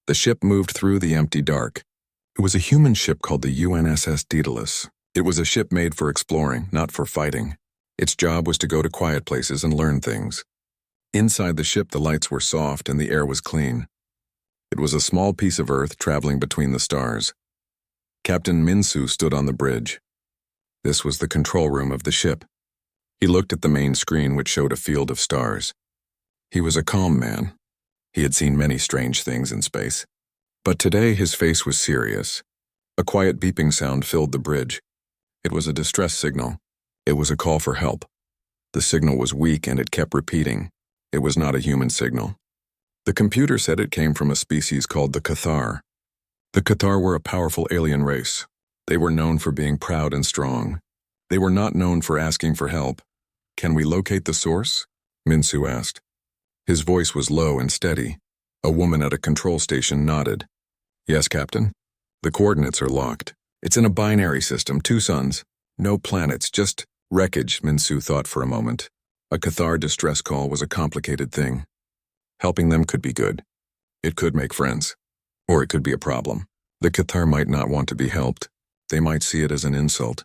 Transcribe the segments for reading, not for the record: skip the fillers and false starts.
The ship moved through the empty dark. It was a human ship called the UNSS Daedalus. It was a ship made for exploring, not for fighting. Its job was to go to quiet places and learn things. Inside the ship, the lights were soft and the air was clean. It was a small piece of Earth traveling between the stars. Captain Minsu stood on the bridge. This was the control room of the ship. He looked at the main screen, which showed a field of stars. He was a calm man. He had seen many strange things in space. But today his face was serious. A quiet beeping sound filled the bridge. It was a distress signal. It was a call for help. The signal was weak and it kept repeating. It was not a human signal. The computer said it came from a species called the Cathar. The Cathar were a powerful alien race. They were known for being proud and strong. They were not known for asking for help. "Can we locate the source?" Minsu asked. His voice was low and steady. A woman at a control station nodded. "Yes, Captain. The coordinates are locked. It's in a binary system, 2 suns. No planets, just wreckage," Minsu thought for a moment. A Cathar distress call was a complicated thing. Helping them could be good. It could make friends. Or it could be a problem. The Cathar might not want to be helped. They might see it as an insult.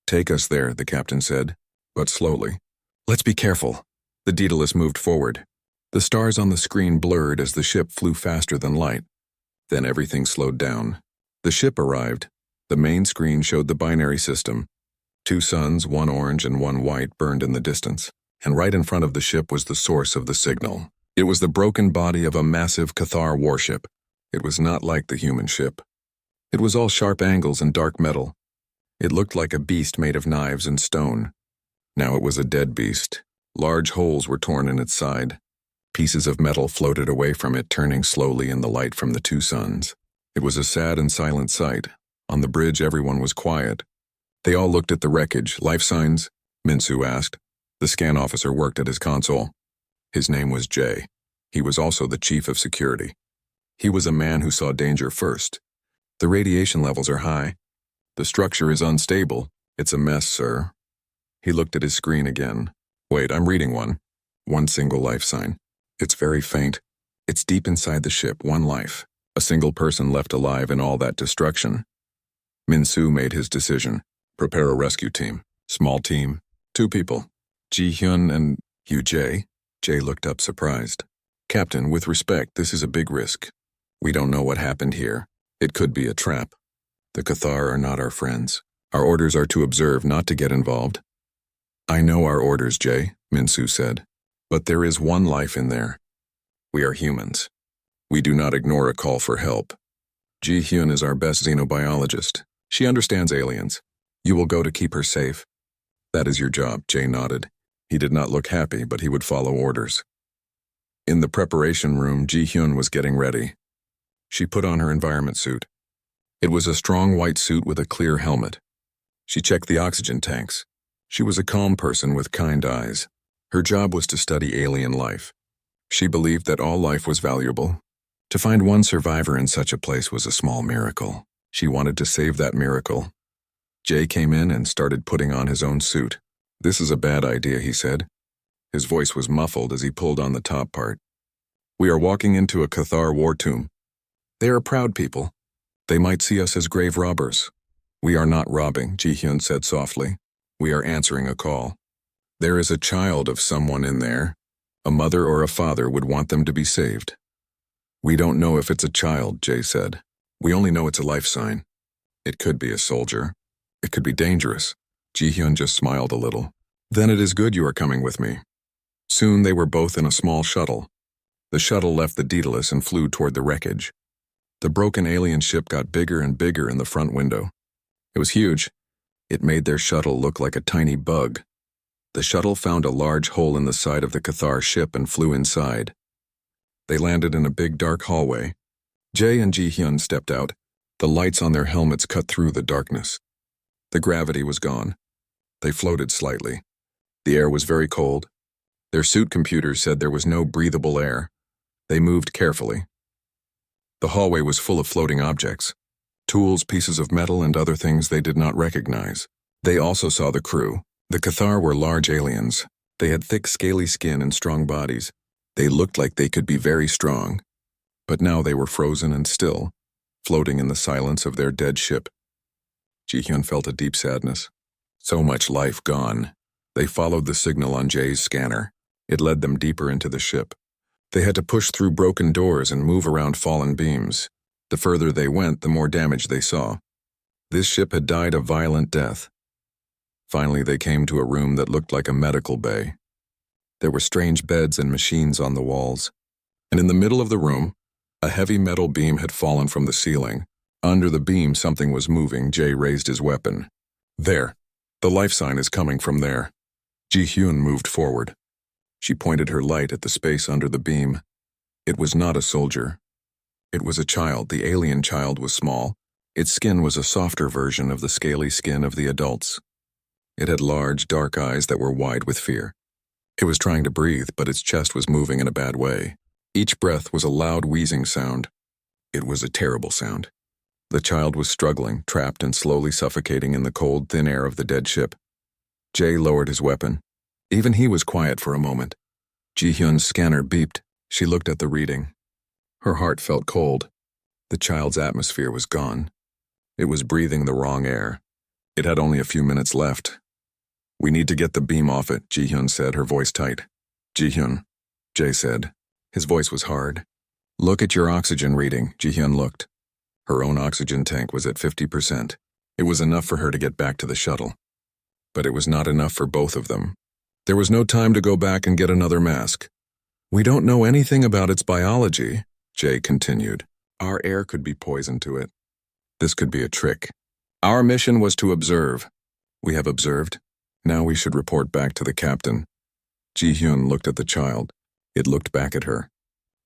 "Take us there," the captain said, but slowly. "Let's be careful." The Daedalus moved forward. The stars on the screen blurred as the ship flew faster than light. Then everything slowed down. The ship arrived. The main screen showed the binary system. 2 suns, 1 orange and 1 white, burned in the distance. And right in front of the ship was the source of the signal. It was the broken body of a massive Cathar warship. It was not like the human ship. It was all sharp angles and dark metal. It looked like a beast made of knives and stone. Now it was a dead beast. Large holes were torn in its side. Pieces of metal floated away from it, turning slowly in the light from the 2 suns. It was a sad and silent sight. On the bridge, everyone was quiet. They all looked at the wreckage. "Life signs?" Minsu asked. The scan officer worked at his console. His name was Jay. He was also the chief of security. He was a man who saw danger first. "The radiation levels are high. The structure is unstable. It's a mess, sir." He looked at his screen again. "Wait, I'm reading one. 1 single life sign. It's very faint. It's deep inside the ship, 1 life. A single person left alive in all that destruction." Minsu made his decision. "Prepare a rescue team. Small team. 2 people. Ji-hyun and you, Jay." Jay looked up surprised. "Captain, with respect, this is a big risk. We don't know what happened here. It could be a trap. The Cathar are not our friends. Our orders are to observe, not to get involved." "I know our orders, Jay," Minsu said. "But there is 1 life in there. We are humans. We do not ignore a call for help. Ji-hyun is our best xenobiologist. She understands aliens. You will go to keep her safe." "That is your job," Jay nodded. He did not look happy, but he would follow orders. In the preparation room, Ji-hyun was getting ready. She put on her environment suit. It was a strong white suit with a clear helmet. She checked the oxygen tanks. She was a calm person with kind eyes. Her job was to study alien life. She believed that all life was valuable. To find 1 survivor in such a place was a small miracle. She wanted to save that miracle. Jay came in and started putting on his own suit. "This is a bad idea," he said. His voice was muffled as he pulled on the top part. "We are walking into a Cathar war tomb. They are proud people. They might see us as grave robbers." "We are not robbing," Ji-hyun said softly. "We are answering a call. There is a child of someone in there. A mother or a father would want them to be saved." "We don't know if it's a child," Jay said. "We only know it's a life sign. It could be a soldier. It could be dangerous." Ji-hyun just smiled a little. "Then it is good you are coming with me." Soon they were both in a small shuttle. The shuttle left the Daedalus and flew toward the wreckage. The broken alien ship got bigger and bigger in the front window. It was huge. It made their shuttle look like a tiny bug. The shuttle found a large hole in the side of the Cathar ship and flew inside. They landed in a big dark hallway. Jay and Ji-hyun stepped out. The lights on their helmets cut through the darkness. The gravity was gone. They floated slightly. The air was very cold. Their suit computers said there was no breathable air. They moved carefully. The hallway was full of floating objects. Tools, pieces of metal, and other things they did not recognize. They also saw the crew. The Cathar were large aliens. They had thick, scaly skin and strong bodies. They looked like they could be very strong. But now they were frozen and still, floating in the silence of their dead ship. Ji-hyun felt a deep sadness. So much life gone. They followed the signal on Jay's scanner. It led them deeper into the ship. They had to push through broken doors and move around fallen beams. The further they went, the more damage they saw. This ship had died a violent death. Finally, they came to a room that looked like a medical bay. There were strange beds and machines on the walls. And in the middle of the room, a heavy metal beam had fallen from the ceiling. Under the beam, something was moving. Jay raised his weapon. There. The life sign is coming from there. Ji-hyun moved forward. She pointed her light at the space under the beam. It was not a soldier. It was a child. The alien child was small. Its skin was a softer version of the scaly skin of the adults. It had large, dark eyes that were wide with fear. It was trying to breathe, but its chest was moving in a bad way. Each breath was a loud wheezing sound. It was a terrible sound. The child was struggling, trapped and slowly suffocating in the cold, thin air of the dead ship. Jay lowered his weapon. Even he was quiet for a moment. Ji-hyun's scanner beeped. She looked at the reading. Her heart felt cold. The child's atmosphere was gone. It was breathing the wrong air. It had only a few minutes left. We need to get the beam off it, Ji-hyun said, her voice tight. Ji-hyun, Jay said. His voice was hard. Look at your oxygen reading. Ji-hyun looked. Her own oxygen tank was at 50%. It was enough for her to get back to the shuttle. But it was not enough for both of them. There was no time to go back and get another mask. We don't know anything about its biology, Jay continued. Our air could be poison to it. This could be a trick. Our mission was to observe. We have observed. Now we should report back to the captain. Ji-hyun looked at the child. It looked back at her.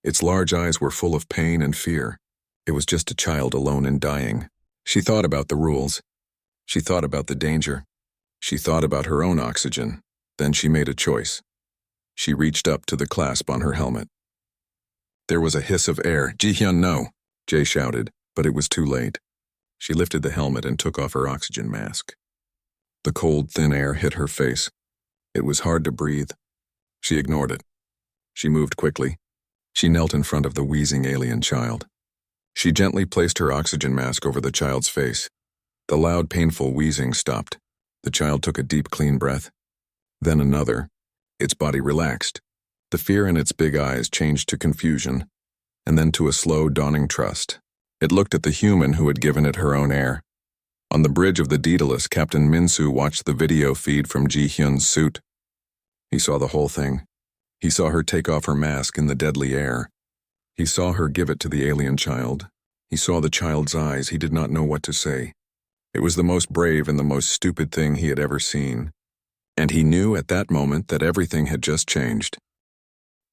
Its large eyes were full of pain and fear. It was just a child alone and dying. She thought about the rules. She thought about the danger. She thought about her own oxygen. Then she made a choice. She reached up to the clasp on her helmet. There was a hiss of air. Ji-hyun, no, Jay shouted, but it was too late. She lifted the helmet and took off her oxygen mask. The cold, thin air hit her face. It was hard to breathe. She ignored it. She moved quickly. She knelt in front of the wheezing alien child. She gently placed her oxygen mask over the child's face. The loud, painful wheezing stopped. The child took a deep, clean breath. Then another. Its body relaxed. The fear in its big eyes changed to confusion, and then to a slow, dawning trust. It looked at the human who had given it her own air. On the bridge of the Daedalus, Captain Minsu watched the video feed from Ji-hyun's suit. He saw the whole thing. He saw her take off her mask in the deadly air. He saw her give it to the alien child. He saw the child's eyes. He did not know what to say. It was the most brave and the most stupid thing he had ever seen. And he knew at that moment that everything had just changed.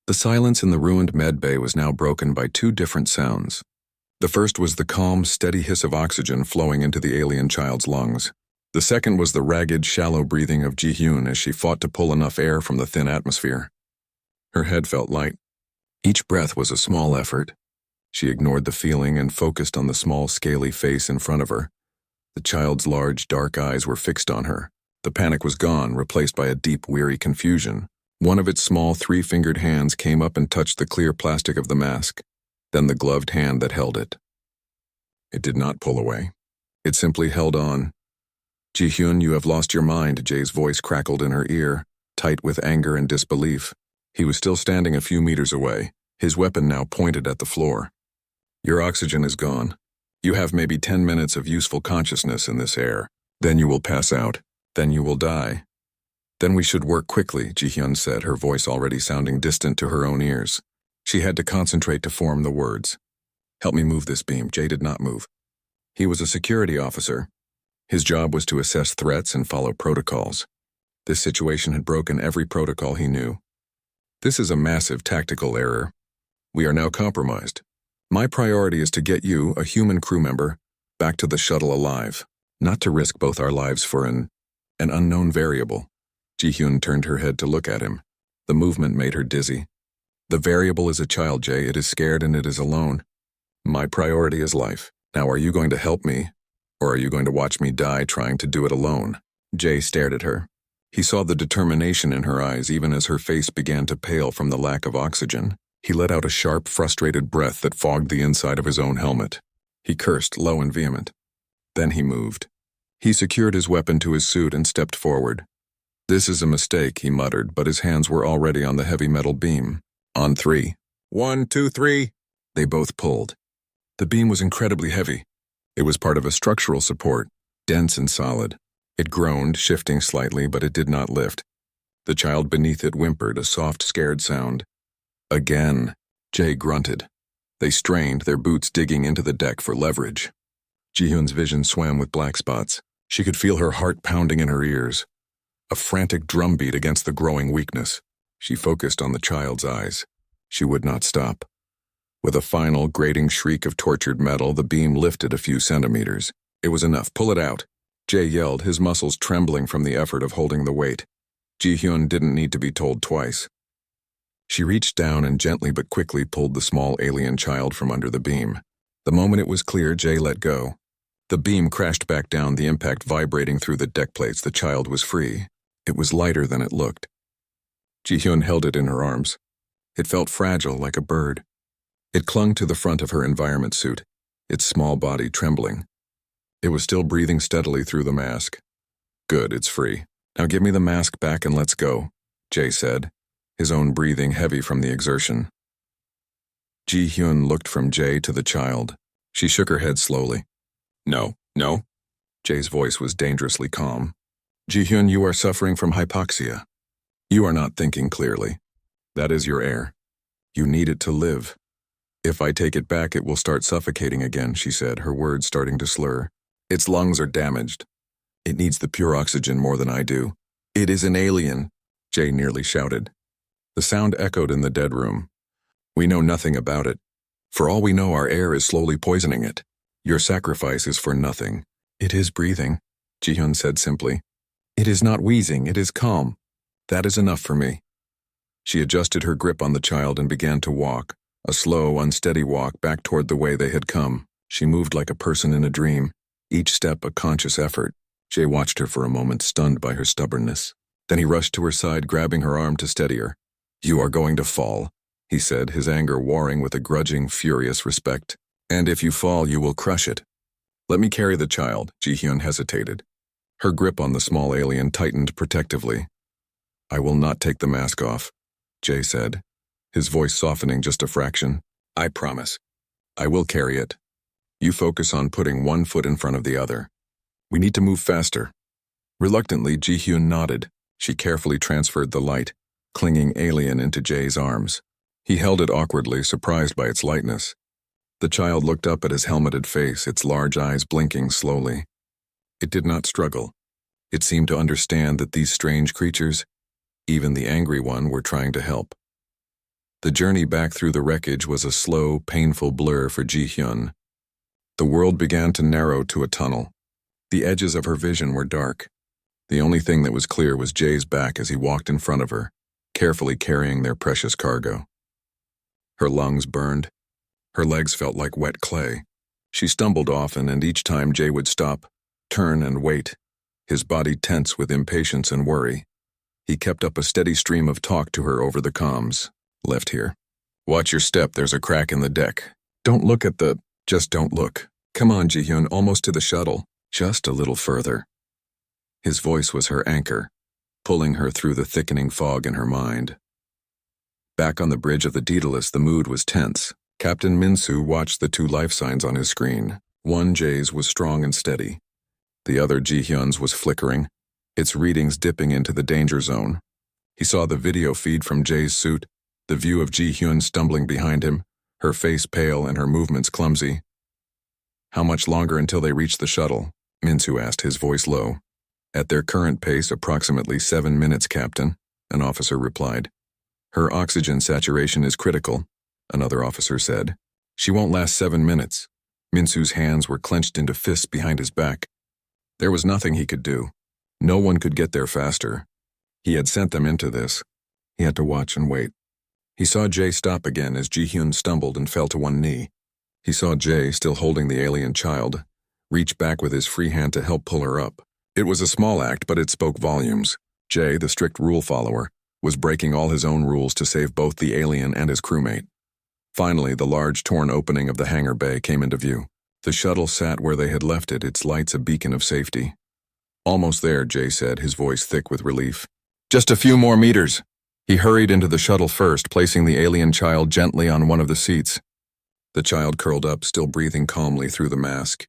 The silence in the ruined med bay was now broken by two different sounds. The first was the calm, steady hiss of oxygen flowing into the alien child's lungs. The second was the ragged, shallow breathing of Ji-hyun as she fought to pull enough air from the thin atmosphere. Her head felt light. Each breath was a small effort. She ignored the feeling and focused on the small, scaly face in front of her. The child's large, dark eyes were fixed on her. The panic was gone, replaced by a deep, weary confusion. One of its small, three-fingered hands came up and touched the clear plastic of the mask, then the gloved hand that held it. It did not pull away. It simply held on. Ji-hyun, you have lost your mind, Jay's voice crackled in her ear, tight with anger and disbelief. He was still standing a few meters away, his weapon now pointed at the floor. Your oxygen is gone. You have maybe 10 minutes of useful consciousness in this air. Then you will pass out. Then you will die. Then we should work quickly, Ji-hyun said, her voice already sounding distant to her own ears. She had to concentrate to form the words. Help me move this beam. Jay did not move. He was a security officer. His job was to assess threats and follow protocols. This situation had broken every protocol he knew. This is a massive tactical error. We are now compromised. My priority is to get you, a human crew member, back to the shuttle alive, not to risk both our lives for an unknown variable. Ji-hyun turned her head to look at him. The movement made her dizzy. The variable is a child, Jay. It is scared and it is alone. My priority is life. Now are you going to help me, or are you going to watch me die trying to do it alone? Jay stared at her. He saw the determination in her eyes even as her face began to pale from the lack of oxygen. He let out a sharp, frustrated breath that fogged the inside of his own helmet. He cursed, low and vehement. Then he moved. He secured his weapon to his suit and stepped forward. "This is a mistake," he muttered, but his hands were already on the heavy metal beam. "On 3. 1, 2, 3. They both pulled. The beam was incredibly heavy. It was part of a structural support, dense and solid. It groaned, shifting slightly, but it did not lift. The child beneath it whimpered, a soft, scared sound. "Again," Jay grunted. They strained, their boots digging into the deck for leverage. Ji-hyun's vision swam with black spots. She could feel her heart pounding in her ears. A frantic drumbeat against the growing weakness. She focused on the child's eyes. She would not stop. With a final, grating shriek of tortured metal, the beam lifted a few centimeters. It was enough. "Pull it out." Jay yelled, his muscles trembling from the effort of holding the weight. Ji-hyun didn't need to be told twice. She reached down and gently but quickly pulled the small alien child from under the beam. The moment it was clear, Jay let go. The beam crashed back down, the impact vibrating through the deck plates. The child was free. It was lighter than it looked. Ji-hyun held it in her arms. It felt fragile, like a bird. It clung to the front of her environment suit, its small body trembling. It was still breathing steadily through the mask. "Good, it's free. Now give me the mask back and let's go," Jay said, his own breathing heavy from the exertion. Ji-hyun looked from Jay to the child. She shook her head slowly. "No, no." Jay's voice was dangerously calm. "Ji-hyun, you are suffering from hypoxia. You are not thinking clearly. That is your air. You need it to live. If I take it back, it will start suffocating again," she said, her words starting to slur. "Its lungs are damaged. It needs the pure oxygen more than I do." "It is an alien," Jay nearly shouted. The sound echoed in the dead room. "We know nothing about it. For all we know, our air is slowly poisoning it. Your sacrifice is for nothing." "It is breathing," Ji-hyun said simply. "It is not wheezing, it is calm. That is enough for me." She adjusted her grip on the child and began to walk, a slow, unsteady walk back toward the way they had come. She moved like a person in a dream, each step a conscious effort. Jay watched her for a moment, stunned by her stubbornness. Then he rushed to her side, grabbing her arm to steady her. "You are going to fall," he said, his anger warring with a grudging, furious respect. "And if you fall, you will crush it." "Let me carry the child," Ji-hyun hesitated. Her grip on the small alien tightened protectively. "I will not take the mask off," Jay said, his voice softening just a fraction. "I promise. I will carry it. You focus on putting one foot in front of the other. We need to move faster." Reluctantly, Ji-hyun nodded. She carefully transferred the light, clinging alien into Jay's arms. He held it awkwardly, surprised by its lightness. The child looked up at his helmeted face, its large eyes blinking slowly. It did not struggle. It seemed to understand that these strange creatures, even the angry one, were trying to help. The journey back through the wreckage was a slow, painful blur for Ji-hyun. The world began to narrow to a tunnel. The edges of her vision were dark. The only thing that was clear was Jay's back as he walked in front of her, carefully carrying their precious cargo. Her lungs burned. Her legs felt like wet clay. She stumbled often, and each time Jay would stop, turn and wait, his body tense with impatience and worry. He kept up a steady stream of talk to her over the comms. "Left here. Watch your step, there's a crack in the deck. Don't look at the... Just don't look. Come on, Ji-hyun, almost to the shuttle. Just a little further." His voice was her anchor, pulling her through the thickening fog in her mind. Back on the bridge of the Daedalus, the mood was tense. Captain Minsu watched the two life signs on his screen. One, Jay's, was strong and steady. The other, Ji-hyun's, was flickering, its readings dipping into the danger zone. He saw the video feed from Jay's suit, the view of Ji-hyun stumbling behind him, her face pale and her movements clumsy. "How much longer until they reach the shuttle?" Minsu asked, his voice low. "At their current pace, approximately 7 minutes, Captain," an officer replied. "Her oxygen saturation is critical," another officer said. "She won't last 7 minutes." Minsu's hands were clenched into fists behind his back. There was nothing he could do. No one could get there faster. He had sent them into this. He had to watch and wait. He saw Jay stop again as Ji-hyun stumbled and fell to one knee. He saw Jay, still holding the alien child, reach back with his free hand to help pull her up. It was a small act, but it spoke volumes. Jay, the strict rule follower, was breaking all his own rules to save both the alien and his crewmate. Finally, the large torn opening of the hangar bay came into view. The shuttle sat where they had left it, its lights a beacon of safety. Almost there, Jay said, his voice thick with relief. Just a few more meters. He hurried into the shuttle first, placing the alien child gently on one of the seats. The child curled up, still breathing calmly through the mask.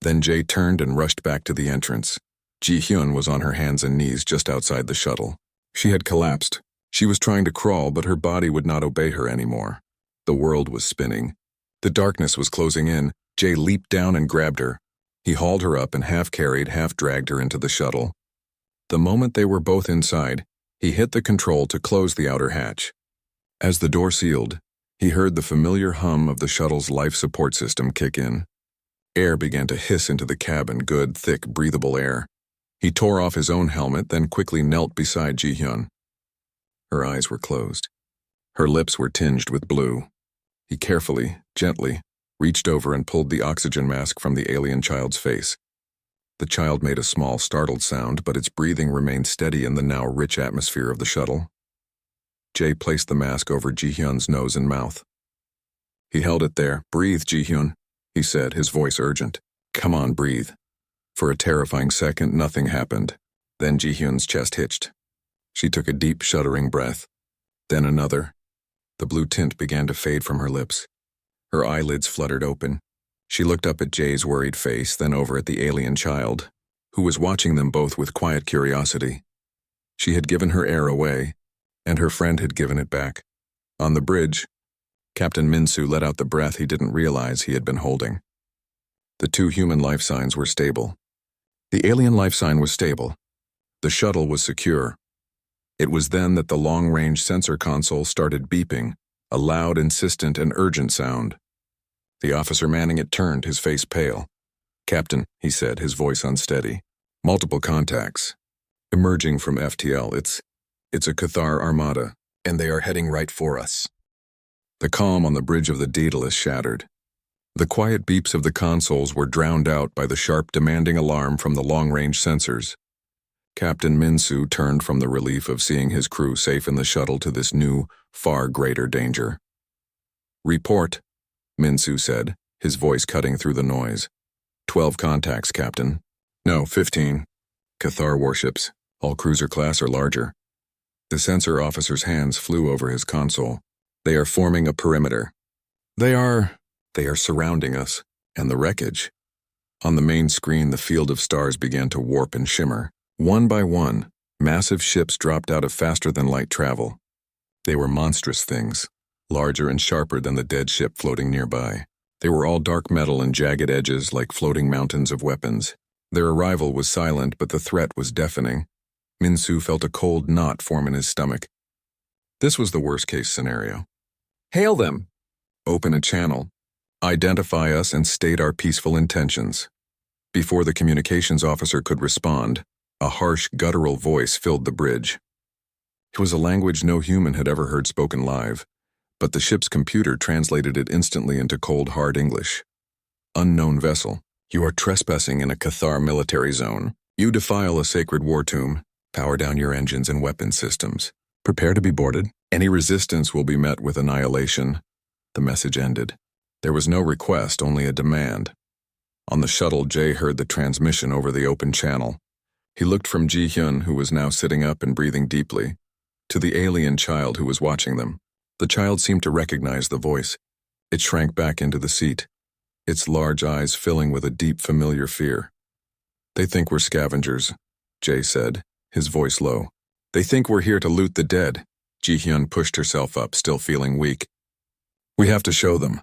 Then Jay turned and rushed back to the entrance. Ji-hyun was on her hands and knees just outside the shuttle. She had collapsed. She was trying to crawl, but her body would not obey her anymore. The world was spinning. The darkness was closing in. Jay leaped down and grabbed her. He hauled her up and half-carried, half-dragged her into the shuttle. The moment they were both inside, he hit the control to close the outer hatch. As the door sealed, he heard the familiar hum of the shuttle's life support system kick in. Air began to hiss into the cabin, good, thick, breathable air. He tore off his own helmet, then quickly knelt beside Ji-hyun. Her eyes were closed. Her lips were tinged with blue. He carefully, gently, reached over and pulled the oxygen mask from the alien child's face. The child made a small, startled sound, but its breathing remained steady in the now rich atmosphere of the shuttle. Jay placed the mask over Ji-hyun's nose and mouth. He held it there. Breathe, Ji-hyun, he said, his voice urgent. Come on, breathe. For a terrifying second, nothing happened. Then Ji-hyun's chest hitched. She took a deep, shuddering breath. Then another. The blue tint began to fade from her lips. Her eyelids fluttered open. She looked up at Jay's worried face, then over at the alien child, who was watching them both with quiet curiosity. She had given her air away, and her friend had given it back. On the bridge, Captain Minsu let out the breath he didn't realize he had been holding. The two human life signs were stable. The alien life sign was stable. The shuttle was secure. It was then that the long-range sensor console started beeping, a loud, insistent, and urgent sound. The officer manning it turned, his face pale. Captain, he said, his voice unsteady. Multiple contacts. Emerging from FTL, it's a Cathar Armada, and they are heading right for us. The calm on the bridge of the Daedalus shattered. The quiet beeps of the consoles were drowned out by the sharp, demanding alarm from the long-range sensors. Captain Minsu turned from the relief of seeing his crew safe in the shuttle to this new, far greater danger. Report, Minsu said, his voice cutting through the noise. 12 contacts, Captain. No, 15. Cathar warships, all cruiser class or larger. The sensor officer's hands flew over his console. They are forming a perimeter. They are surrounding us, and the wreckage. On the main screen, the field of stars began to warp and shimmer. One by one, massive ships dropped out of faster-than-light travel. They were monstrous things, larger and sharper than the dead ship floating nearby. They were all dark metal and jagged edges like floating mountains of weapons. Their arrival was silent, but the threat was deafening. Minsu felt a cold knot form in his stomach. This was the worst-case scenario. Hail them! Open a channel. Identify us and state our peaceful intentions. Before the communications officer could respond, a harsh, guttural voice filled the bridge. It was a language no human had ever heard spoken live, but the ship's computer translated it instantly into cold, hard English. Unknown vessel, you are trespassing in a Cathar military zone. You defile a sacred war tomb. Power down your engines and weapon systems. Prepare to be boarded. Any resistance will be met with annihilation. The message ended. There was no request, only a demand. On the shuttle, Jay heard the transmission over the open channel. He looked from Ji-hyun, who was now sitting up and breathing deeply, to the alien child who was watching them. The child seemed to recognize the voice. It shrank back into the seat, its large eyes filling with a deep, familiar fear. They think we're scavengers, Jay said, his voice low. They think we're here to loot the dead. Ji-hyun pushed herself up, still feeling weak. We have to show them.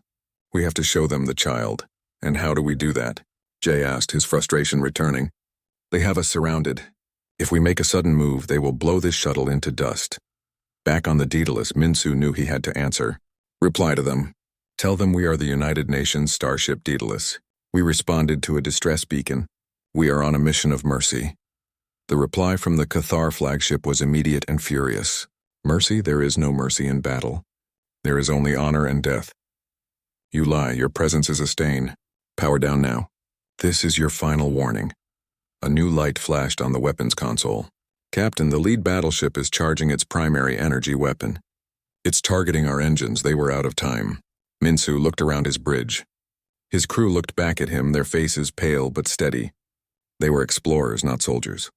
We have to show them the child. And how do we do that? Jay asked, his frustration returning. They have us surrounded. If we make a sudden move, they will blow this shuttle into dust. Back on the Daedalus, Minsu knew he had to answer. Reply to them. Tell them we are the United Nations starship Daedalus. We responded to a distress beacon. We are on a mission of mercy. The reply from the Cathar flagship was immediate and furious. Mercy? There is no mercy in battle. There is only honor and death. You lie. Your presence is a stain. Power down now. This is your final warning. A new light flashed on the weapons console. Captain, the lead battleship is charging its primary energy weapon. It's targeting our engines. They were out of time. Minsu looked around his bridge. His crew looked back at him, their faces pale but steady. They were explorers, not soldiers.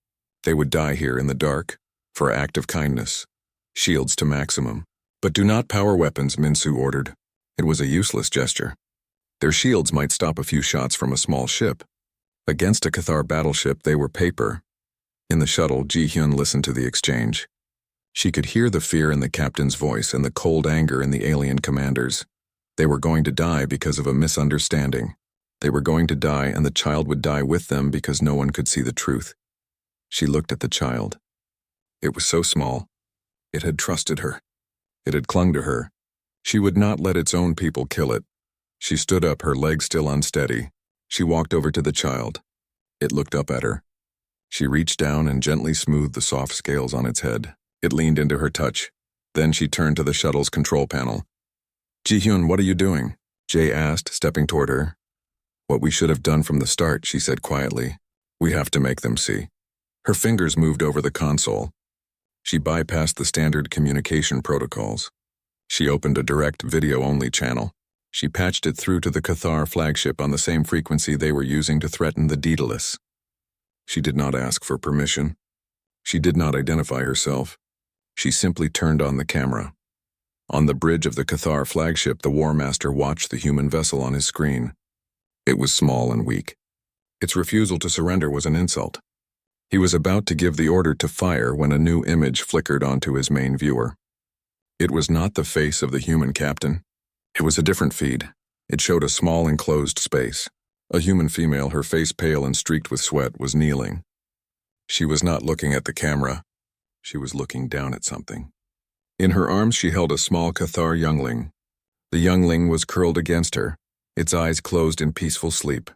They would die here in the dark, for an act of kindness. Shields to maximum. But do not power weapons, Minsu ordered. It was a useless gesture. Their shields might stop a few shots from a small ship. Against a Cathar battleship, they were paper. In the shuttle, Ji-hyun listened to the exchange. She could hear the fear in the captain's voice and the cold anger in the alien commanders. They were going to die because of a misunderstanding. They were going to die, and the child would die with them because no one could see the truth. She looked at the child. It was so small. It had trusted her. It had clung to her. She would not let its own people kill it. She stood up, her legs still unsteady. She walked over to the child. It looked up at her. She reached down and gently smoothed the soft scales on its head. It leaned into her touch. Then she turned to the shuttle's control panel. Ji-hyun, what are you doing? Jay asked, stepping toward her. What we should have done from the start, she said quietly. We have to make them see. Her fingers moved over the console. She bypassed the standard communication protocols. She opened a direct video-only channel. She patched it through to the Cathar flagship on the same frequency they were using to threaten the Daedalus. She did not ask for permission. She did not identify herself. She simply turned on the camera. On the bridge of the Cathar flagship, the War Master watched the human vessel on his screen. It was small and weak. Its refusal to surrender was an insult. He was about to give the order to fire when a new image flickered onto his main viewer. It was not the face of the human captain. It was a different feed. It showed a small enclosed space. A human female, her face pale and streaked with sweat, was kneeling. She was not looking at the camera. She was looking down at something. In her arms she held a small Cathar youngling. The youngling was curled against her, its eyes closed in peaceful sleep.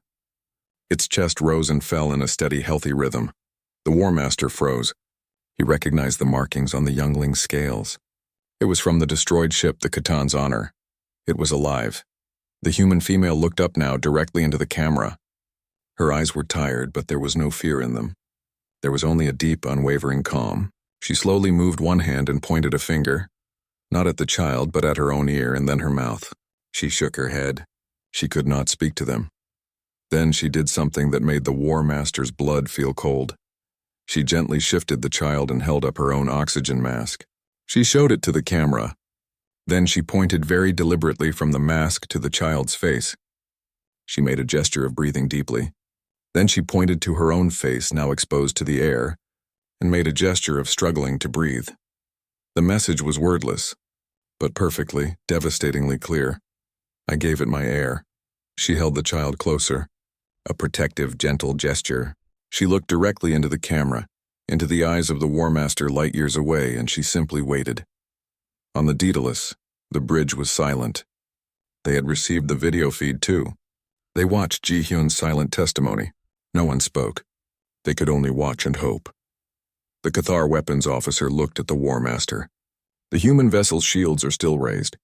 Its chest rose and fell in a steady, healthy rhythm. The War Master froze. He recognized the markings on the youngling's scales. It was from the destroyed ship, the Catan's Honor. It was alive. The human female looked up now directly into the camera. Her eyes were tired, but there was no fear in them. There was only a deep, unwavering calm. She slowly moved one hand and pointed a finger, not at the child, but at her own ear and then her mouth. She shook her head. She could not speak to them. Then she did something that made the War Master's blood feel cold. She gently shifted the child and held up her own oxygen mask. She showed it to the camera. Then she pointed very deliberately from the mask to the child's face. She made a gesture of breathing deeply. Then she pointed to her own face, now exposed to the air, and made a gesture of struggling to breathe. The message was wordless, but perfectly, devastatingly clear. I gave it my air. She held the child closer. A protective, gentle gesture. She looked directly into the camera, into the eyes of the War Master light years away, and she simply waited. On the Daedalus, the bridge was silent. They had received the video feed too. They watched Ji-hyun's silent testimony. No one spoke. They could only watch and hope. The Cathar weapons officer looked at the War Master. The human vessel's shields are still raised.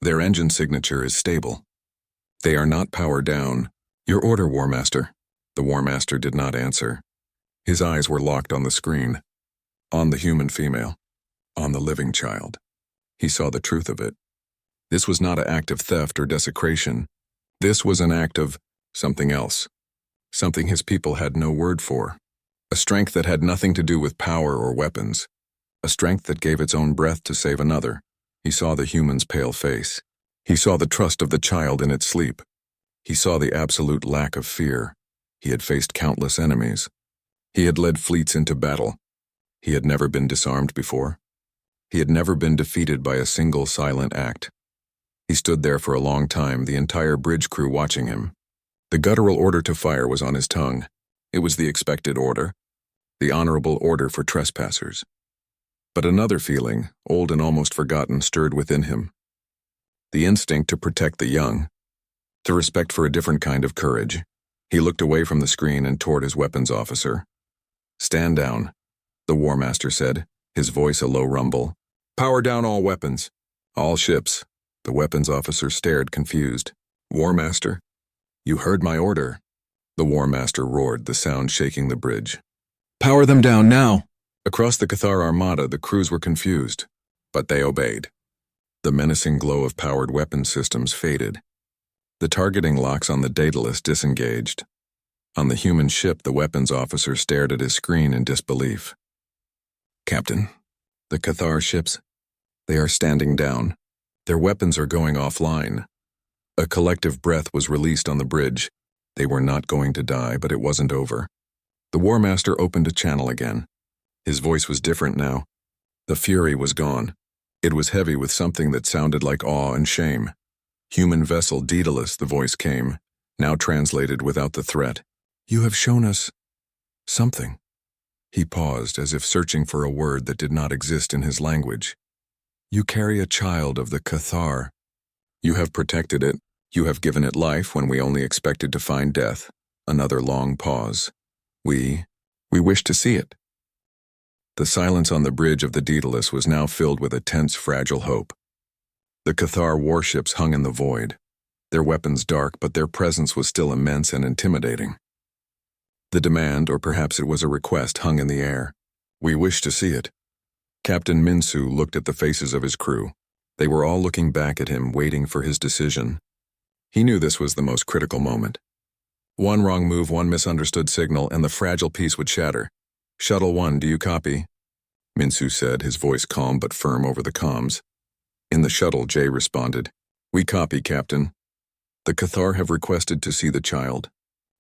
Their engine signature is stable. They are not powered down. Your order, War Master. The War Master did not answer. His eyes were locked on the screen. On the human female. On the living child. He saw the truth of it. This was not an act of theft or desecration. This was an act of something else. Something his people had no word for. A strength that had nothing to do with power or weapons. A strength that gave its own breath to save another. He saw the human's pale face. He saw the trust of the child in its sleep. He saw the absolute lack of fear. He had faced countless enemies. He had led fleets into battle. He had never been disarmed before. He had never been defeated by a single silent act. He stood there for a long time, the entire bridge crew watching him. The guttural order to fire was on his tongue. It was the expected order, the honorable order for trespassers. But another feeling, old and almost forgotten, stirred within him. The instinct to protect the young, to respect for a different kind of courage. He looked away from the screen and toward his weapons officer. Stand down, the War Master said, his voice a low rumble. Power down all weapons. All ships. The weapons officer stared, confused. War Master? You heard my order. The War Master roared, the sound shaking the bridge. Power them down now! Across the Cathar Armada, the crews were confused, but they obeyed. The menacing glow of powered weapon systems faded. The targeting locks on the Daedalus disengaged. On the human ship, the weapons officer stared at his screen in disbelief. "Captain, the Cathar ships, they are standing down. Their weapons are going offline." A collective breath was released on the bridge. They were not going to die, but it wasn't over. The War Master opened a channel again. His voice was different now. The fury was gone. It was heavy with something that sounded like awe and shame. "Human vessel Daedalus," the voice came, now translated without the threat. "You have shown us something." He paused, as if searching for a word that did not exist in his language. "You carry a child of the Cathar. You have protected it. You have given it life when we only expected to find death." Another long pause. We wish to see it." The silence on the bridge of the Daedalus was now filled with a tense, fragile hope. The Cathar warships hung in the void, their weapons dark, but their presence was still immense and intimidating. The demand, or perhaps it was a request, hung in the air. "We wish to see it." Captain Minsu looked at the faces of his crew. They were all looking back at him, waiting for his decision. He knew this was the most critical moment. One wrong move, one misunderstood signal, and the fragile piece would shatter. "Shuttle 1, do you copy?" Minsu said, his voice calm but firm over the comms. In the shuttle, Jay responded, "We copy, Captain. The Cathar have requested to see the child.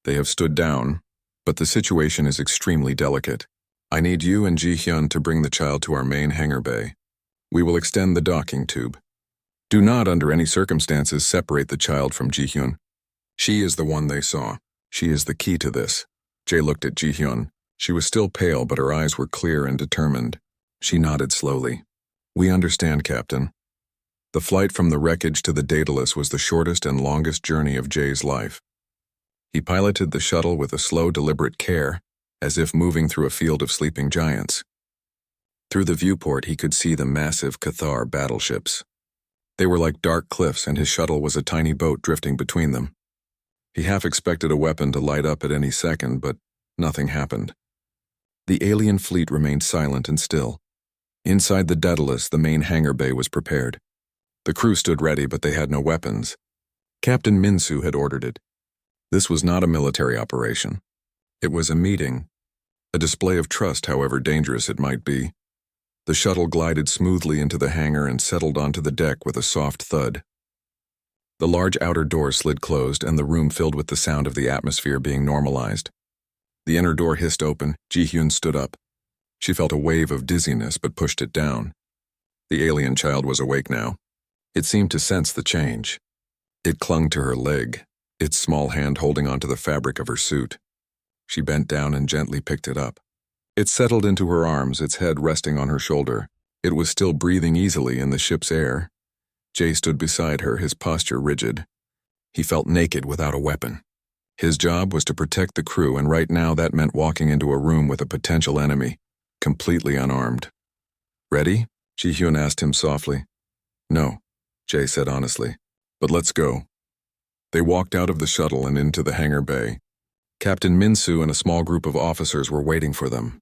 They have stood down, but the situation is extremely delicate. I need you and Ji-hyun to bring the child to our main hangar bay. We will extend the docking tube. Do not, under any circumstances, separate the child from Ji-hyun. She is the one they saw. She is the key to this." Jay looked at Ji-hyun. She was still pale, but her eyes were clear and determined. She nodded slowly. "We understand, Captain." The flight from the wreckage to the Daedalus was the shortest and longest journey of Jay's life. He piloted the shuttle with a slow, deliberate care, as if moving through a field of sleeping giants. Through the viewport, he could see the massive Cathar battleships. They were like dark cliffs, and his shuttle was a tiny boat drifting between them. He half expected a weapon to light up at any second, but nothing happened. The alien fleet remained silent and still. Inside the Daedalus, the main hangar bay was prepared. The crew stood ready, but they had no weapons. Captain Minsu had ordered it. This was not a military operation. It was a meeting, a display of trust, however dangerous it might be. The shuttle glided smoothly into the hangar and settled onto the deck with a soft thud. The large outer door slid closed, and the room filled with the sound of the atmosphere being normalized. The inner door hissed open. Ji-hyun stood up. She felt a wave of dizziness, but pushed it down. The alien child was awake now. It seemed to sense the change. It clung to her leg, its small hand holding onto the fabric of her suit. She bent down and gently picked it up. It settled into her arms, its head resting on her shoulder. It was still breathing easily in the ship's air. Jay stood beside her, his posture rigid. He felt naked without a weapon. His job was to protect the crew, and right now that meant walking into a room with a potential enemy, completely unarmed. "Ready?" Ji-hyun asked him softly. "No," Jay said honestly, "but let's go." They walked out of the shuttle and into the hangar bay. Captain Minsu and a small group of officers were waiting for them,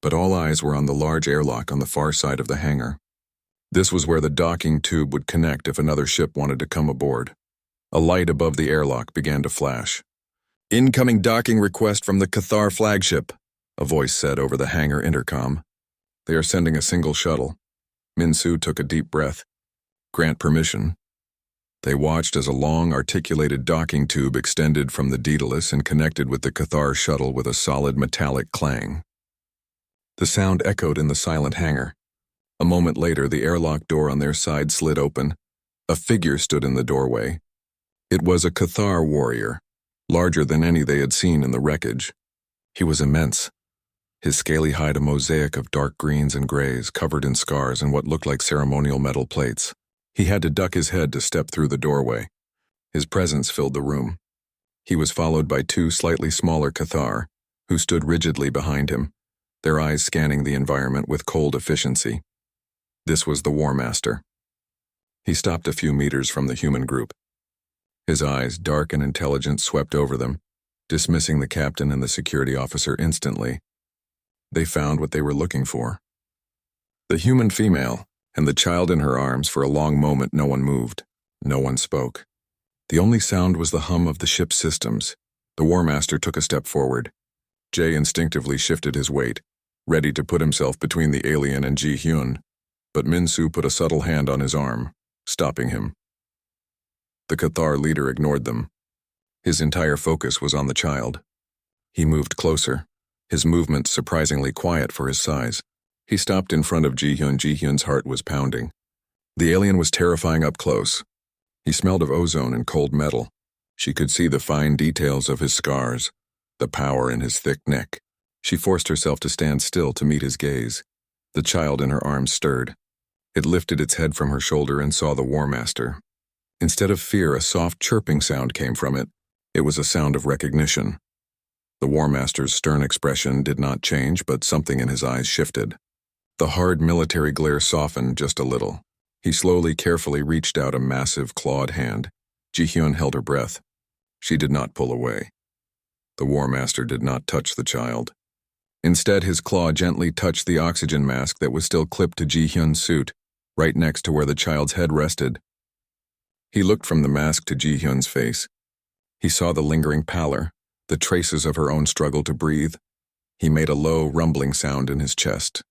but all eyes were on the large airlock on the far side of the hangar. This was where the docking tube would connect if another ship wanted to come aboard. A light above the airlock began to flash. "Incoming docking request from the Cathar flagship," a voice said over the hangar intercom. "They are sending a single shuttle." Minsu took a deep breath. "Grant permission." They watched as a long, articulated docking tube extended from the Daedalus and connected with the Cathar shuttle with a solid metallic clang. The sound echoed in the silent hangar. A moment later, the airlock door on their side slid open. A figure stood in the doorway. It was a Cathar warrior, larger than any they had seen in the wreckage. He was immense. His scaly hide a mosaic of dark greens and grays, covered in scars and what looked like ceremonial metal plates. He had to duck his head to step through the doorway. His presence filled the room. He was followed by two slightly smaller Cathar, who stood rigidly behind him, their eyes scanning the environment with cold efficiency. This was the War Master. He stopped a few meters from the human group. His eyes, dark and intelligent, swept over them, dismissing the captain and the security officer instantly. They found what they were looking for. The human female, and the child in her arms. For a long moment no one moved. No one spoke. The only sound was the hum of the ship's systems. The War Master took a step forward. Jay instinctively shifted his weight, ready to put himself between the alien and Ji-hyun, but Min-soo put a subtle hand on his arm, stopping him. The Cathar leader ignored them. His entire focus was on the child. He moved closer, his movements surprisingly quiet for his size. He stopped in front of Ji-hyun. Ji-hyun's heart was pounding. The alien was terrifying up close. He smelled of ozone and cold metal. She could see the fine details of his scars, the power in his thick neck. She forced herself to stand still to meet his gaze. The child in her arms stirred. It lifted its head from her shoulder and saw the War Master. Instead of fear, a soft chirping sound came from it. It was a sound of recognition. The War Master's stern expression did not change, but something in his eyes shifted. The hard military glare softened just a little. He slowly, carefully reached out a massive, clawed hand. Ji-hyun held her breath. She did not pull away. The War Master did not touch the child. Instead, his claw gently touched the oxygen mask that was still clipped to Ji-hyun's suit, right next to where the child's head rested. He looked from the mask to Ji-hyun's face. He saw the lingering pallor, the traces of her own struggle to breathe. He made a low, rumbling sound in his chest.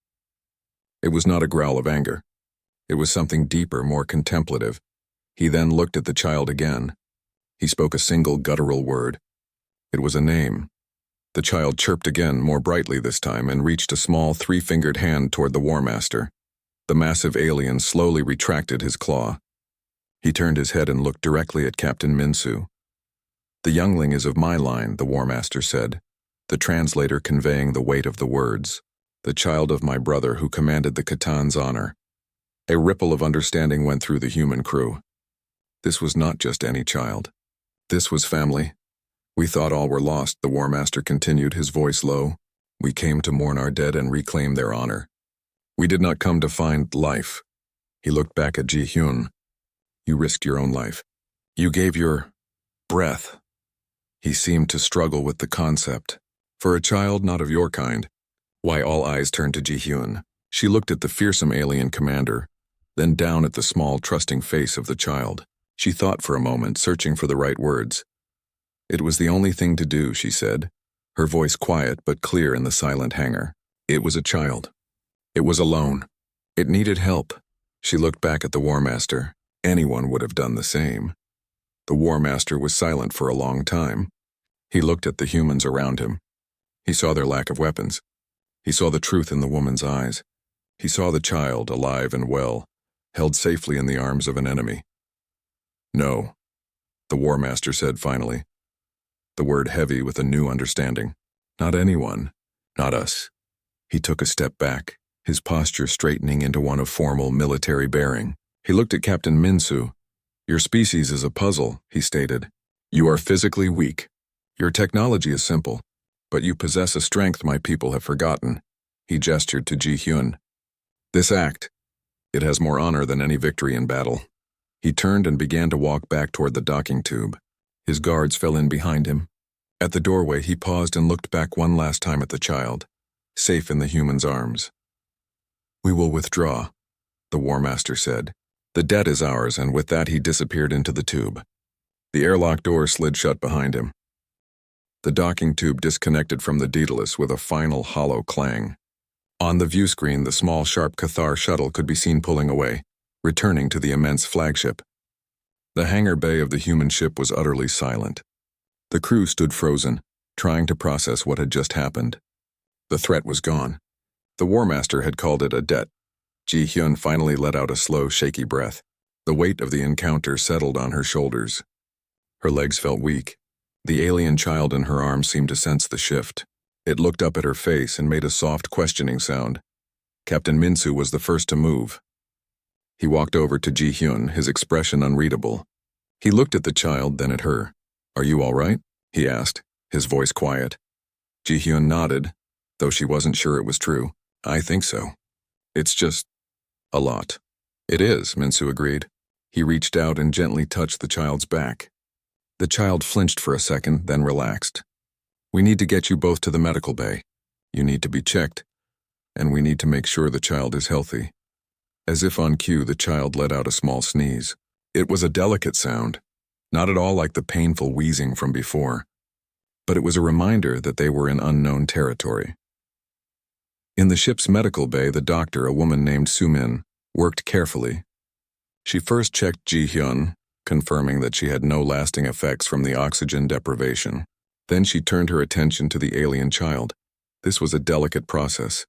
It was not a growl of anger. It was something deeper, more contemplative. He then looked at the child again. He spoke a single guttural word. It was a name. The child chirped again, more brightly this time, and reached a small three-fingered hand toward the War Master. The massive alien slowly retracted his claw. He turned his head and looked directly at Captain Min-soo. "The youngling is of my line," the War Master said, the translator conveying the weight of the words. "The child of my brother who commanded the Khatan's honor." A ripple of understanding went through the human crew. This was not just any child. This was family. "We thought all were lost," the War Master continued, his voice low. "We came to mourn our dead and reclaim their honor. We did not come to find life." He looked back at Ji-hyun. "You risked your own life. You gave your breath." He seemed to struggle with the concept. "For a child not of your kind." Why, all eyes turned to Ji-hyun. She looked at the fearsome alien commander, then down at the small, trusting face of the child. She thought for a moment, searching for the right words. "It was the only thing to do," she said, her voice quiet but clear in the silent hangar. It was a child. It was alone. It needed help. She looked back at the War Master. Anyone would have done the same. The War Master was silent for a long time. He looked at the humans around him. He saw their lack of weapons. He saw the truth in the woman's eyes. He saw the child, alive and well, held safely in the arms of an enemy. "No," the War Master said finally, the word heavy with a new understanding. "Not anyone. Not us." He took a step back, his posture straightening into one of formal military bearing. He looked at Captain Min-soo. "Your species is a puzzle," he stated. "You are physically weak. Your technology is simple, but you possess a strength my people have forgotten." He gestured to Ji-hyun. "This act, it has more honor than any victory in battle." He turned and began to walk back toward the docking tube. His guards fell in behind him. At the doorway, he paused and looked back one last time at the child, safe in the human's arms. "We will withdraw," the War Master said. "The debt is ours," and with that he disappeared into the tube. The airlock door slid shut behind him. The docking tube disconnected from the Daedalus with a final hollow clang. On the view screen, the small, sharp Cathar shuttle could be seen pulling away, returning to the immense flagship. The hangar bay of the human ship was utterly silent. The crew stood frozen, trying to process what had just happened. The threat was gone. The War Master had called it a debt. Ji-hyun finally let out a slow, shaky breath. The weight of the encounter settled on her shoulders. Her legs felt weak. The alien child in her arms seemed to sense the shift. It looked up at her face and made a soft, questioning sound. Captain Min-soo was the first to move. He walked over to Ji-hyun, his expression unreadable. He looked at the child, then at her. "Are you all right?" he asked, his voice quiet. Ji-hyun nodded, though she wasn't sure it was true. "I think so. It's just a lot." "It is," Min-soo agreed. He reached out and gently touched the child's back. The child flinched for a second, then relaxed. "We need to get you both to the medical bay. You need to be checked, and we need to make sure the child is healthy." As if on cue, the child let out a small sneeze. It was a delicate sound, not at all like the painful wheezing from before, but it was a reminder that they were in unknown territory. In the ship's medical bay, the doctor, a woman named Sumin, worked carefully. She first checked Ji-hyun, confirming that she had no lasting effects from the oxygen deprivation. Then she turned her attention to the alien child. This was a delicate process.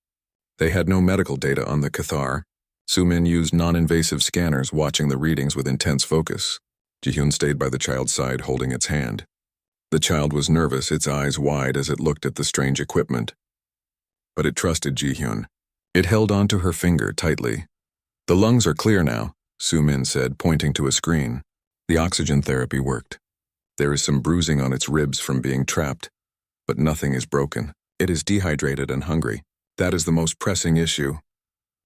They had no medical data on the Cathar. Sumin used non-invasive scanners, watching the readings with intense focus. Ji-hyun stayed by the child's side, holding its hand. The child was nervous, its eyes wide as it looked at the strange equipment. But it trusted Ji-hyun. It held onto her finger tightly. "The lungs are clear now," Sumin said, pointing to a screen. "The oxygen therapy worked. There is some bruising on its ribs from being trapped, but nothing is broken. It is dehydrated and hungry. That is the most pressing issue."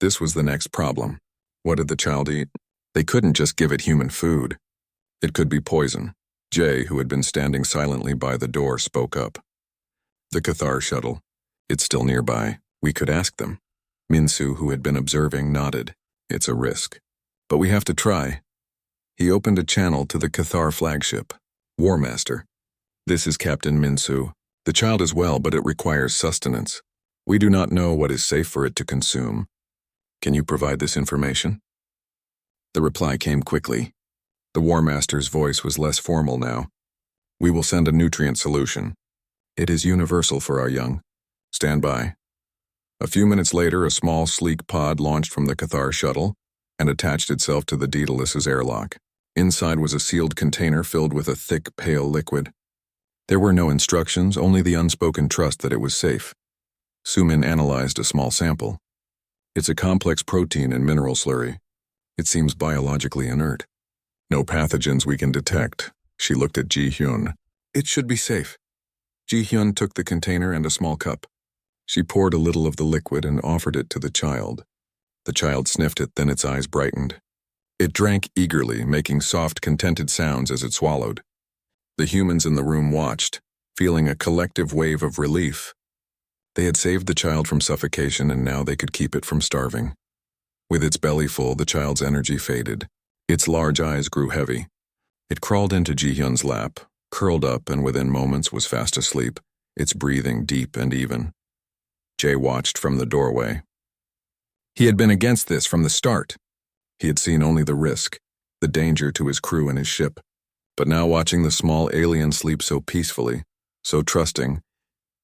This was the next problem. What did the child eat? They couldn't just give it human food. It could be poison. Jay, who had been standing silently by the door, spoke up. "The Cathar shuttle. It's still nearby. We could ask them." Minsu, who had been observing, nodded. "It's a risk. But we have to try." He opened a channel to the Cathar flagship. "War Master. This is Captain Minsu. The child is well, but it requires sustenance. We do not know what is safe for it to consume. Can you provide this information?" The reply came quickly. The War Master's voice was less formal now. "We will send a nutrient solution. It is universal for our young. Stand by." A few minutes later, a small, sleek pod launched from the Cathar shuttle and attached itself to the Daedalus's airlock. Inside was a sealed container filled with a thick, pale liquid. There were no instructions, only the unspoken trust that it was safe. Sumin analyzed a small sample. "It's a complex protein and mineral slurry. It seems biologically inert. No pathogens we can detect." She looked at Ji-hyun. "It should be safe." Ji-hyun took the container and a small cup. She poured a little of the liquid and offered it to the child. The child sniffed it, then its eyes brightened. It drank eagerly, making soft, contented sounds as it swallowed. The humans in the room watched, feeling a collective wave of relief. They had saved the child from suffocation, and now they could keep it from starving. With its belly full, the child's energy faded. Its large eyes grew heavy. It crawled into Ji-hyun's lap, curled up, and within moments was fast asleep, its breathing deep and even. Jay watched from the doorway. He had been against this from the start. He had seen only the risk, the danger to his crew and his ship. But now, watching the small alien sleep so peacefully, so trusting,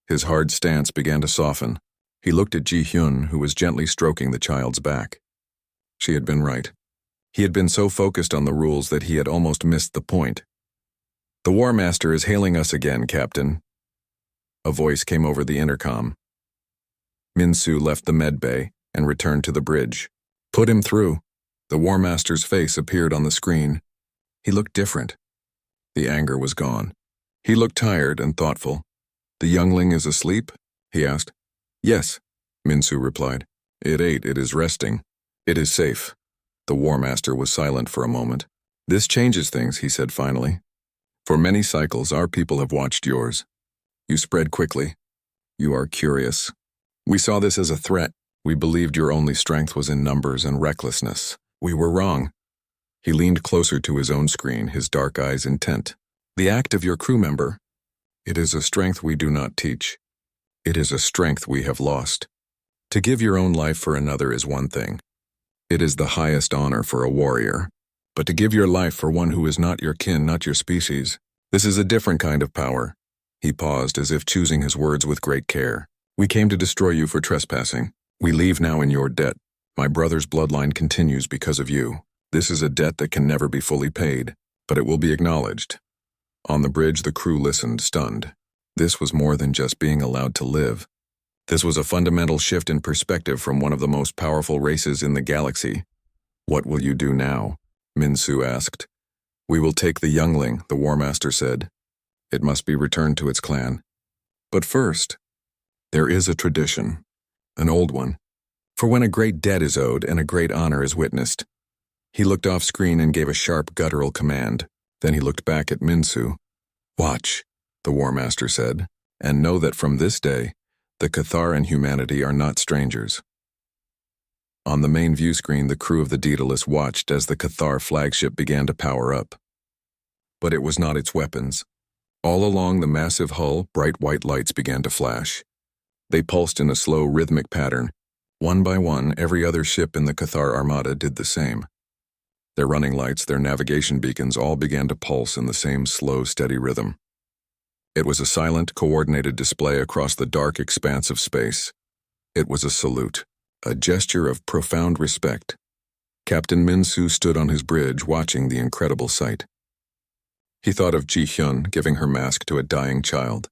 his hard stance began to soften. He looked at Ji-hyun, who was gently stroking the child's back. She had been right. He had been so focused on the rules that he had almost missed the point. "The War Master is hailing us again, Captain." A voice came over the intercom. Minsu left the med bay and returned to the bridge. "Put him through." The War Master's face appeared on the screen. He looked different. The anger was gone. He looked tired and thoughtful. "The youngling is asleep?" he asked. "Yes," Minsu replied. "It ate. It is resting. It is safe." The War Master was silent for a moment. "This changes things," he said finally. "For many cycles, our people have watched yours. You spread quickly. You are curious. We saw this as a threat. We believed your only strength was in numbers and recklessness. We were wrong." He leaned closer to his own screen, his dark eyes intent. "The act of your crew member. It is a strength we do not teach. It is a strength we have lost. To give your own life for another is one thing. It is the highest honor for a warrior. But to give your life for one who is not your kin, not your species, this is a different kind of power." He paused, as if choosing his words with great care. "We came to destroy you for trespassing. We leave now in your debt. My brother's bloodline continues because of you. This is a debt that can never be fully paid, but it will be acknowledged." On the bridge, the crew listened, stunned. This was more than just being allowed to live. This was a fundamental shift in perspective from one of the most powerful races in the galaxy. "What will you do now?" Minsu asked. "We will take the youngling," the War Master said. "It must be returned to its clan. But first, there is a tradition, an old one, for when a great debt is owed and a great honor is witnessed." He looked off screen and gave a sharp, guttural command. Then he looked back at Minsu. "Watch," the War Master said, "and know that from this day, the Cathar and humanity are not strangers." On the main view screen, the crew of the Daedalus watched as the Cathar flagship began to power up. But it was not its weapons. All along the massive hull, bright white lights began to flash. They pulsed in a slow, rhythmic pattern. One by one, every other ship in the Cathar Armada did the same. Their running lights, their navigation beacons all began to pulse in the same slow, steady rhythm. It was a silent, coordinated display across the dark expanse of space. It was a salute, a gesture of profound respect. Captain Min-Su stood on his bridge watching the incredible sight. He thought of Ji-hyun giving her mask to a dying child.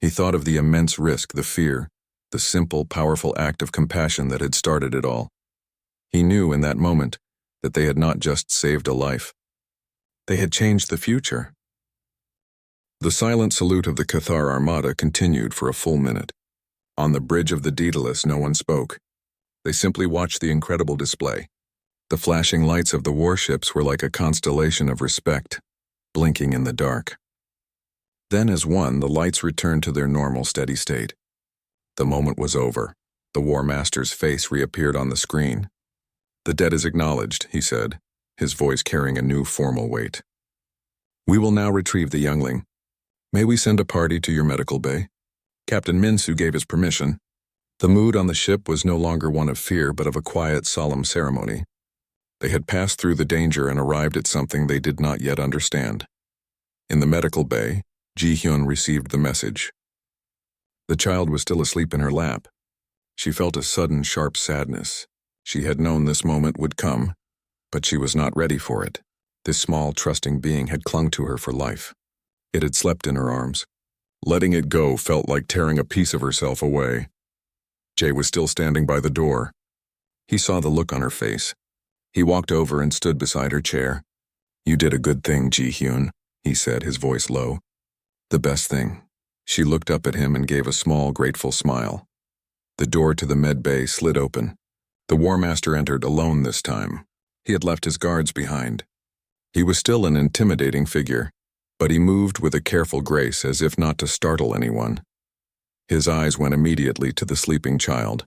He thought of the immense risk, the fear, the simple, powerful act of compassion that had started it all. He knew in that moment that they had not just saved a life. They had changed the future. The silent salute of the Cathar Armada continued for a full minute. On the bridge of the Daedalus, no one spoke. They simply watched the incredible display. The flashing lights of the warships were like a constellation of respect, blinking in the dark. Then, as one, the lights returned to their normal, steady state. The moment was over. The War Master's face reappeared on the screen. "The debt is acknowledged," he said, his voice carrying a new formal weight. "We will now retrieve the youngling. May we send a party to your medical bay?" Captain Min-Su gave his permission. The mood on the ship was no longer one of fear, but of a quiet, solemn ceremony. They had passed through the danger and arrived at something they did not yet understand. In the medical bay, Ji-hyun received the message. The child was still asleep in her lap. She felt a sudden, sharp sadness. She had known this moment would come, but she was not ready for it. This small, trusting being had clung to her for life. It had slept in her arms. Letting it go felt like tearing a piece of herself away. Jay was still standing by the door. He saw the look on her face. He walked over and stood beside her chair. "You did a good thing, Ji-hyun," he said, his voice low. "The best thing." She looked up at him and gave a small, grateful smile. The door to the med bay slid open. The War Master entered, alone this time. He had left his guards behind. He was still an intimidating figure, but he moved with a careful grace as if not to startle anyone. His eyes went immediately to the sleeping child.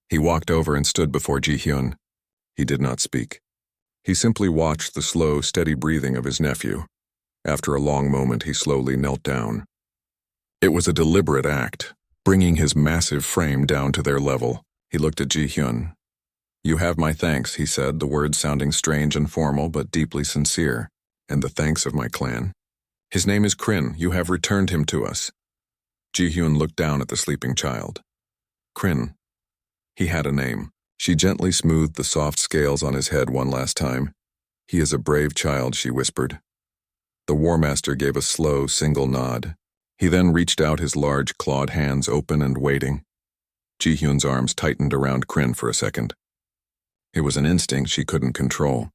He walked over and stood before Ji-hyun. He did not speak. He simply watched the slow, steady breathing of his nephew. After a long moment, he slowly knelt down. It was a deliberate act, bringing his massive frame down to their level. He looked at Ji-hyun. "You have my thanks," he said, the words sounding strange and formal but deeply sincere. "And the thanks of my clan. His name is Kryn. You have returned him to us." Ji-hyun looked down at the sleeping child. Kryn. He had a name. She gently smoothed the soft scales on his head one last time. "He is a brave child," she whispered. The War Master gave a slow, single nod. He then reached out his large, clawed hands, open and waiting. Ji-hyun's arms tightened around Kryn for a second. It was an instinct she couldn't control.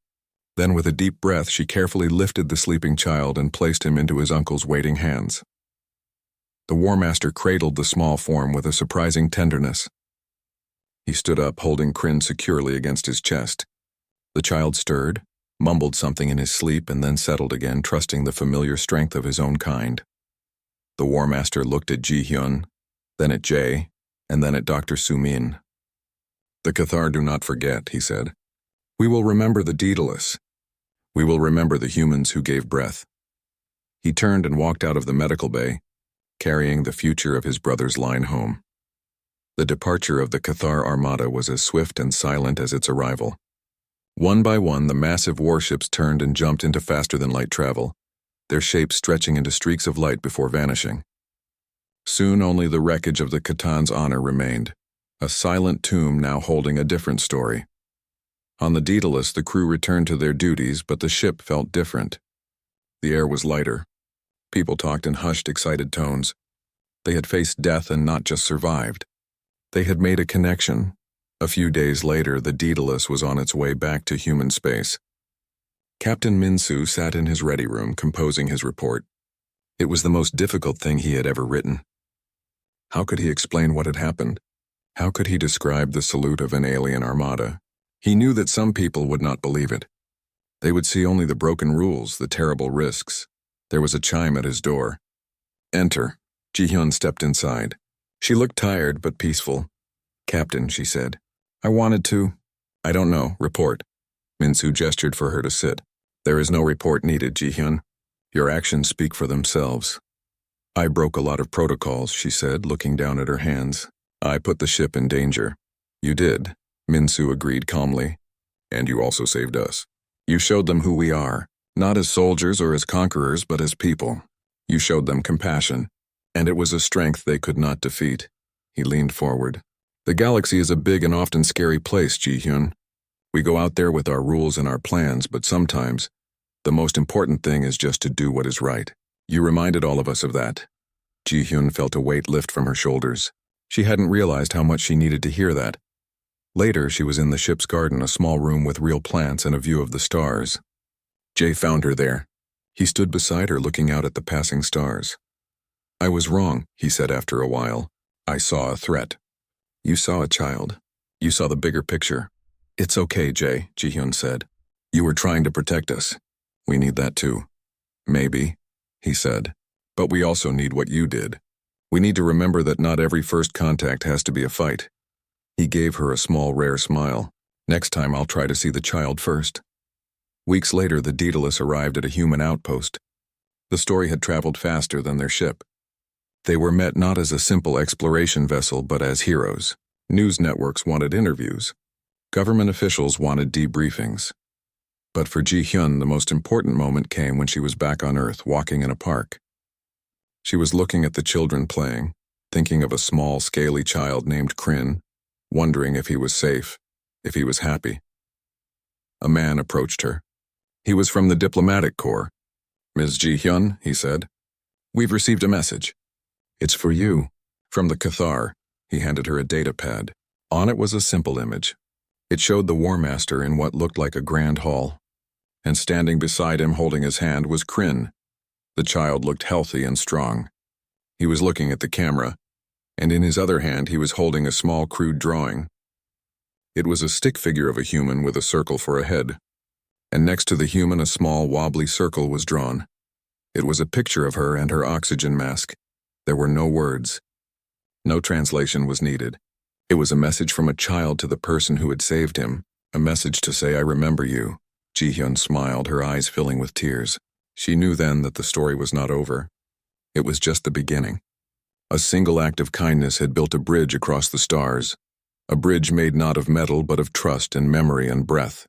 Then, with a deep breath, she carefully lifted the sleeping child and placed him into his uncle's waiting hands. The War Master cradled the small form with a surprising tenderness. He stood up, holding Kryn securely against his chest. The child stirred, mumbled something in his sleep, and then settled again, trusting the familiar strength of his own kind. The War Master looked at Ji-hyun, then at Jae, and then at Dr. Su-min. "The Cathar do not forget," he said. "We will remember the Daedalus. We will remember the humans who gave breath." He turned and walked out of the medical bay, carrying the future of his brother's line home. The departure of the Cathar Armada was as swift and silent as its arrival. One by one, the massive warships turned and jumped into faster-than-light travel, their shapes stretching into streaks of light before vanishing. Soon only the wreckage of the Catan's honor remained, a silent tomb now holding a different story. On the Daedalus, the crew returned to their duties, but the ship felt different. The air was lighter. People talked in hushed, excited tones. They had faced death and not just survived. They had made a connection. A few days later, the Daedalus was on its way back to human space. Captain Min-Su sat in his ready room, composing his report. It was the most difficult thing he had ever written. How could he explain what had happened? How could he describe the salute of an alien armada? He knew that some people would not believe it. They would see only the broken rules, the terrible risks. There was a chime at his door. "Enter." Ji-hyun stepped inside. She looked tired but peaceful. "Captain," she said, I wanted to. I don't know. Report. Minsu gestured for her to sit. There is no report needed, Ji-hyun. Your actions speak for themselves. I broke a lot of protocols, she said, looking down at her hands. I put the ship in danger. You did, Minsu agreed calmly. And you also saved us. You showed them who we are, not as soldiers or as conquerors, but as people. You showed them compassion, and it was a strength they could not defeat. He leaned forward. The galaxy is a big and often scary place, Ji-hyun. We go out there with our rules and our plans, but sometimes the most important thing is just to do what is right. You reminded all of us of that. Ji-hyun felt a weight lift from her shoulders. She hadn't realized how much she needed to hear that. Later, she was in the ship's garden, a small room with real plants and a view of the stars. Jay found her there. He stood beside her, looking out at the passing stars. I was wrong, he said after a while. I saw a threat. You saw a child. You saw the bigger picture. It's okay, Jay, Ji-hyun said. You were trying to protect us. We need that too. Maybe, he said. But we also need what you did. We need to remember that not every first contact has to be a fight. He gave her a small, rare smile. Next time I'll try to see the child first. Weeks later, the Daedalus arrived at a human outpost. The story had traveled faster than their ship. They were met not as a simple exploration vessel, but as heroes. News networks wanted interviews. Government officials wanted debriefings. But for Ji-hyun, the most important moment came when she was back on Earth, walking in a park. She was looking at the children playing, thinking of a small, scaly child named Kryn, wondering if he was safe, if he was happy. A man approached her. He was from the diplomatic corps. Ms. Ji-hyun, he said, we've received a message. It's for you. From the Cathar. He handed her a data pad. On it was a simple image. It showed the War Master in what looked like a grand hall. And standing beside him, holding his hand, was Kryn. The child looked healthy and strong. He was looking at the camera, and in his other hand he was holding a small crude drawing. It was a stick figure of a human with a circle for a head, and next to the human a small wobbly circle was drawn. It was a picture of her and her oxygen mask. There were no words. No translation was needed. It was a message from a child to the person who had saved him, a message to say, I remember you. Ji-hyun smiled, her eyes filling with tears. She knew then that the story was not over. It was just the beginning. A single act of kindness had built a bridge across the stars, a bridge made not of metal but of trust and memory and breath.